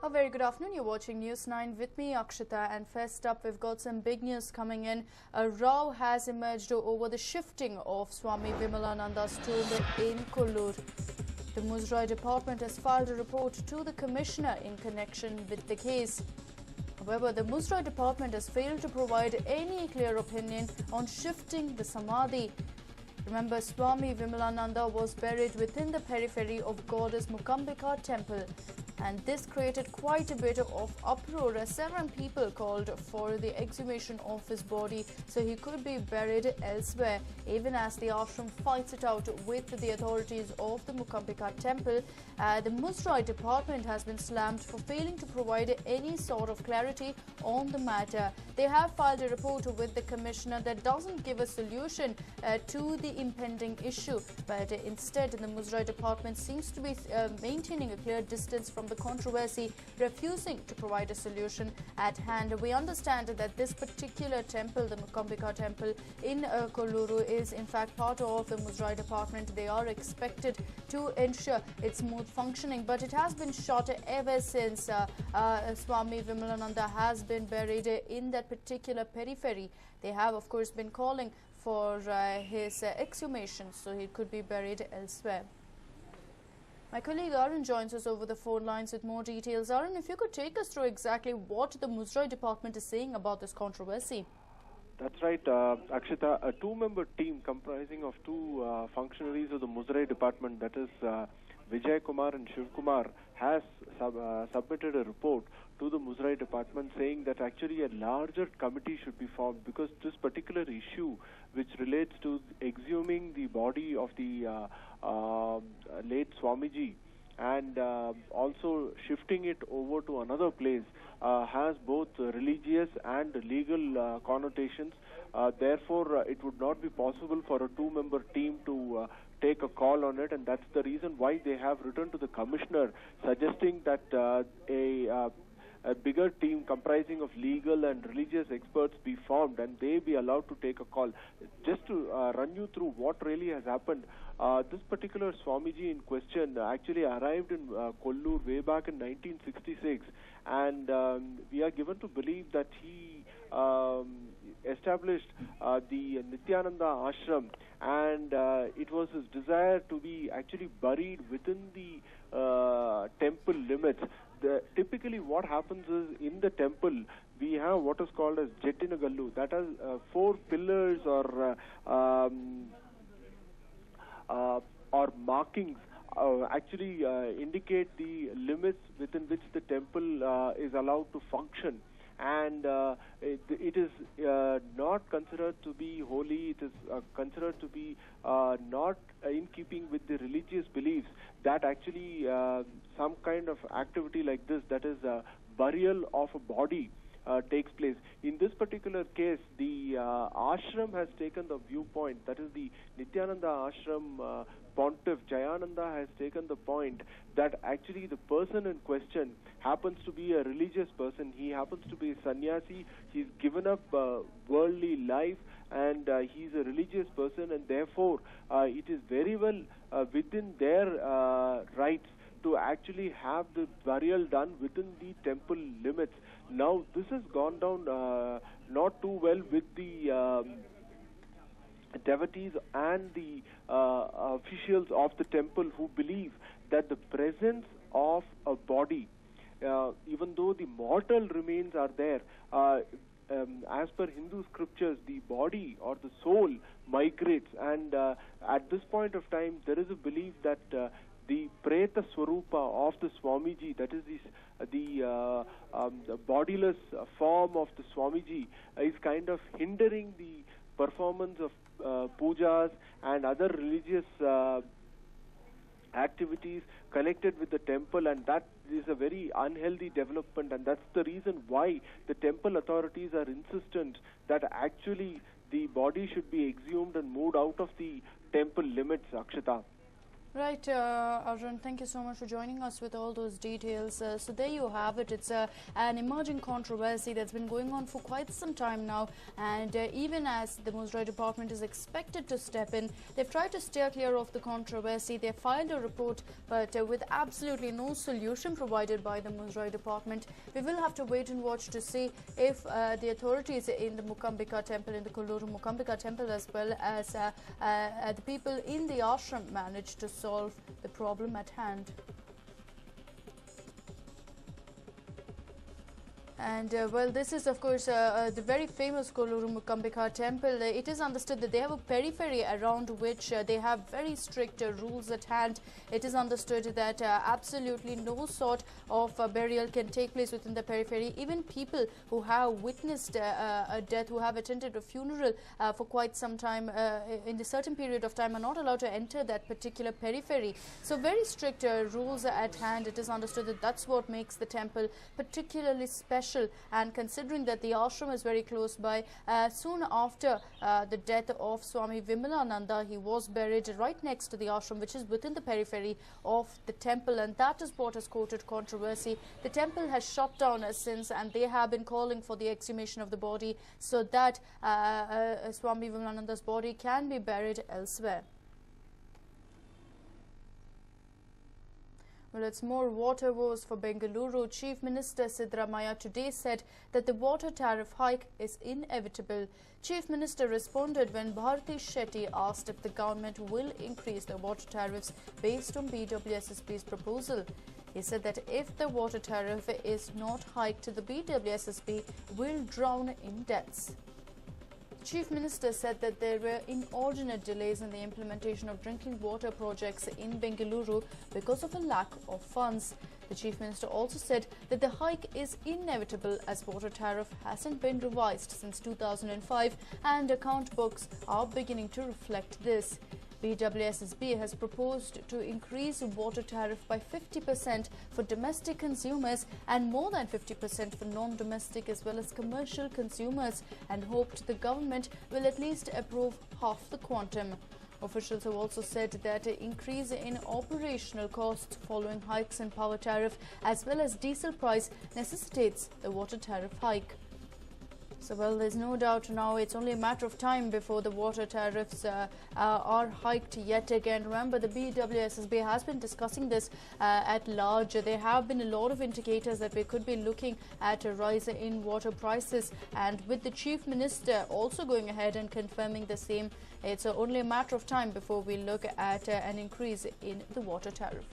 A very good afternoon. You're watching News 9 with me, Akshita. And first up, we've got some big news coming in. A row has emerged over the shifting of Swami Vimalananda's tomb in Kollur. The Muzrai department has filed a report to the commissioner in connection with the case. However, the Muzrai department has failed to provide any clear opinion on shifting the Samadhi. Remember, Swami Vimalananda was buried within the periphery of goddess Mukambika temple, and this created quite a bit of uproar as several people called for the exhumation of his body so he could be buried elsewhere. Even as the ashram fights it out with the authorities of the Mukambika temple, the Muzrai department has been slammed for failing to provide any sort of clarity on the matter. They have filed a report with the commissioner that doesn't give a solution to the impending issue, but instead the Muzrai department seems to be maintaining a clear distance from the controversy, refusing to provide a solution at hand. We understand that this particular temple, the Mukambika temple in Kolluru, is in fact part of the Muzrai department. They are expected to ensure its smooth functioning, but it has been shut ever since Swami Vimalananda has been buried in that particular periphery. They have of course been calling for his exhumation so he could be buried elsewhere. My colleague Arun joins us over the phone lines with more details. Arun, if you could take us through exactly what the Muzrai department is saying about this controversy. That's right, Akshita. A two-member team comprising of two functionaries of the Muzrai department, that is Vijay Kumar and Shiv Kumar, has submitted a report to the Muzrai department saying that actually a larger committee should be formed because this particular issue, which relates to exhuming the body of the late Swamiji and also shifting it over to another place, has both religious and legal connotations. Therefore, it would not be possible for a two-member team to take a call on it, and that's the reason why they have written to the commissioner suggesting that a bigger team comprising of legal and religious experts be formed and they be allowed to take a call. Just to run you through what really has happened, this particular Swamiji in question actually arrived in Kollur way back in 1966, and we are given to believe that he established the Nityananda ashram, and it was his desire to be actually buried within the temple limits. Typically what happens is in the temple we have what is called as Jettinagallu, that is 4 pillars or markings actually indicate the limits within which the temple is allowed to function. And it is not considered to be holy. It is considered to be not in keeping with the religious beliefs that actually some kind of activity like this, that is burial of a body, takes place. In this particular case, the ashram has taken the viewpoint, that is the Nityananda ashram Pontiff Jayananda has taken the point that actually the person in question happens to be a religious person. He happens to be a sannyasi. He's given up worldly life, and he's a religious person, and therefore it is very well within their rights to actually have the burial done within the temple limits. Now, this has gone down not too well with the devotees and the officials of the temple, who believe that the presence of a body, even though the mortal remains are there, as per Hindu scriptures, the body or the soul migrates, and at this point of time there is a belief that the Preta Swarupa of the Swamiji, that is the bodiless form of the Swamiji, is kind of hindering the performance of pujas and other religious activities connected with the temple, and that is a very unhealthy development, and that's the reason why the temple authorities are insistent that actually the body should be exhumed and moved out of the temple limits, Akshita. Right, Arjun, thank you so much for joining us with all those details. So there you have it. It's an emerging controversy that's been going on for quite some time now, and even as the Muzrai department is expected to step in, they've tried to steer clear of the controversy. They filed a report, but with absolutely no solution provided by the Muzrai department. We will have to wait and watch to see if the authorities in the Mukambika temple, in the Kolluru Mukambika temple, as well as the people in the ashram manage to solve the problem at hand. And well, this is of course the very famous Kolluru Mukambika temple. It is understood that they have a periphery around which they have very strict rules at hand. It is understood that absolutely no sort of burial can take place within the periphery. Even people who have witnessed a death, who have attended a funeral for quite some time in a certain period of time, are not allowed to enter that particular periphery. So very strict rules at hand. It is understood that that's what makes the temple particularly special. And considering that the ashram is very close by, soon after the death of Swami Vimalananda, he was buried right next to the ashram, which is within the periphery of the temple, and that is what has quoted controversy. The temple has shut down since, and they have been calling for the exhumation of the body so that Swami Vimalananda's body can be buried elsewhere. Well, it's more water woes for Bengaluru. Chief Minister Siddaramaiah today said that the water tariff hike is inevitable. Chief Minister responded when Bharati Shetty asked if the government will increase the water tariffs based on BWSSB's proposal. He said that if the water tariff is not hiked, the BWSSB will drown in debts. Chief Minister said that there were inordinate delays in the implementation of drinking water projects in Bengaluru because of a lack of funds. The Chief Minister also said that the hike is inevitable as water tariff hasn't been revised since 2005 and account books are beginning to reflect this. BWSSB has proposed to increase water tariff by 50% for domestic consumers and more than 50% for non-domestic as well as commercial consumers, and hoped the government will at least approve half the quantum. Officials have also said that an increase in operational costs following hikes in power tariff as well as diesel price necessitates the water tariff hike. So, well, there's no doubt now it's only a matter of time before the water tariffs are hiked yet again. Remember, the BWSSB has been discussing this at large. There have been a lot of indicators that we could be looking at a rise in water prices, and with the Chief Minister also going ahead and confirming the same, it's only a matter of time before we look at an increase in the water tariff.